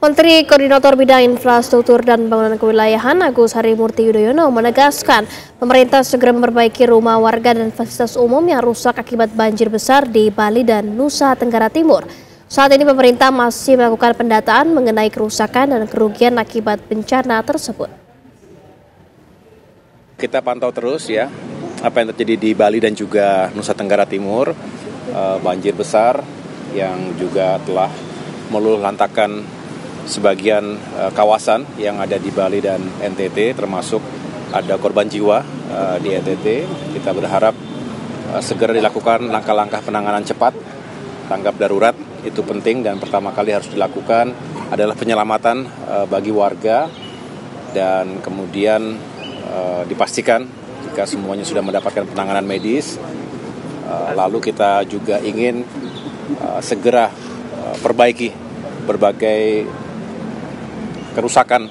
Menteri Koordinator Bidang Infrastruktur dan Pembangunan Kewilayahan Agus Harimurti Yudhoyono menegaskan pemerintah segera memperbaiki rumah warga dan fasilitas umum yang rusak akibat banjir besar di Bali dan Nusa Tenggara Timur. Saat ini pemerintah masih melakukan pendataan mengenai kerusakan dan kerugian akibat bencana tersebut. Kita pantau terus ya apa yang terjadi di Bali dan juga Nusa Tenggara Timur, banjir besar yang juga telah meluluh lantakan sebagian kawasan yang ada di Bali dan NTT, termasuk ada korban jiwa di NTT. Kita berharap segera dilakukan langkah-langkah penanganan cepat, tanggap darurat itu penting dan pertama kali harus dilakukan adalah penyelamatan bagi warga dan kemudian dipastikan jika semuanya sudah mendapatkan penanganan medis. Lalu kita juga ingin segera perbaiki berbagai kerusakan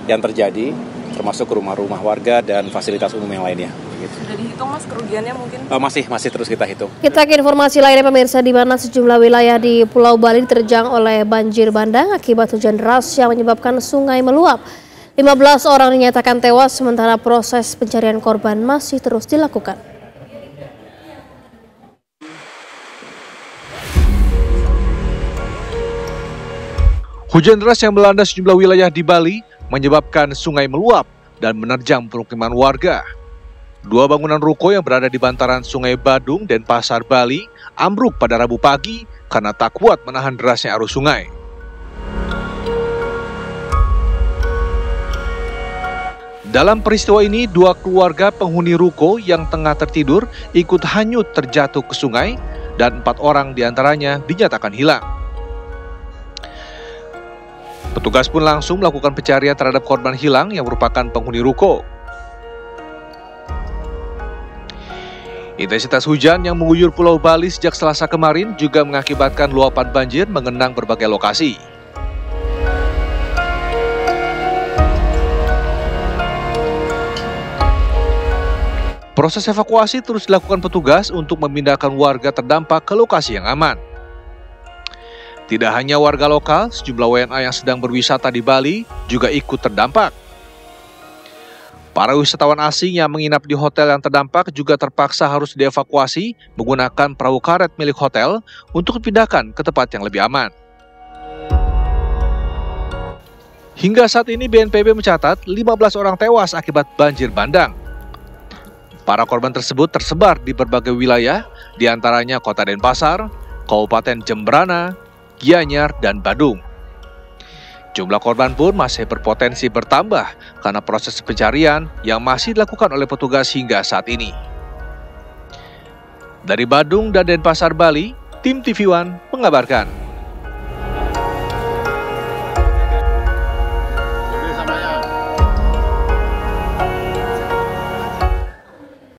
yang terjadi, termasuk rumah-rumah warga dan fasilitas umum yang lainnya. Sudah dihitung Mas kerugiannya mungkin? Masih terus kita hitung. Kita ke informasi lainnya pemirsa, di mana sejumlah wilayah di Pulau Bali diterjang oleh banjir bandang akibat hujan deras yang menyebabkan sungai meluap. 15 orang dinyatakan tewas sementara proses pencarian korban masih terus dilakukan. Hujan deras yang melanda sejumlah wilayah di Bali menyebabkan sungai meluap dan menerjang permukiman warga. Dua bangunan ruko yang berada di bantaran Sungai Badung dan Pasar Bali ambruk pada Rabu pagi karena tak kuat menahan derasnya arus sungai. Dalam peristiwa ini, dua keluarga penghuni ruko yang tengah tertidur ikut hanyut terjatuh ke sungai dan 4 orang diantaranya dinyatakan hilang. Petugas pun langsung melakukan pencarian terhadap korban hilang yang merupakan penghuni ruko. Intensitas hujan yang mengguyur Pulau Bali sejak Selasa kemarin juga mengakibatkan luapan banjir mengenang berbagai lokasi. Proses evakuasi terus dilakukan petugas untuk memindahkan warga terdampak ke lokasi yang aman. Tidak hanya warga lokal, sejumlah WNA yang sedang berwisata di Bali juga ikut terdampak. Para wisatawan asing yang menginap di hotel yang terdampak juga terpaksa harus dievakuasi menggunakan perahu karet milik hotel untuk dipindahkan ke tempat yang lebih aman. Hingga saat ini BNPB mencatat 15 orang tewas akibat banjir bandang. Para korban tersebut tersebar di berbagai wilayah, diantaranya Kota Denpasar, Kabupaten Jembrana, Gianyar, dan Badung. Jumlah korban pun masih berpotensi bertambah karena proses pencarian yang masih dilakukan oleh petugas hingga saat ini. Dari Badung dan Denpasar, Bali, tim TV One mengabarkan.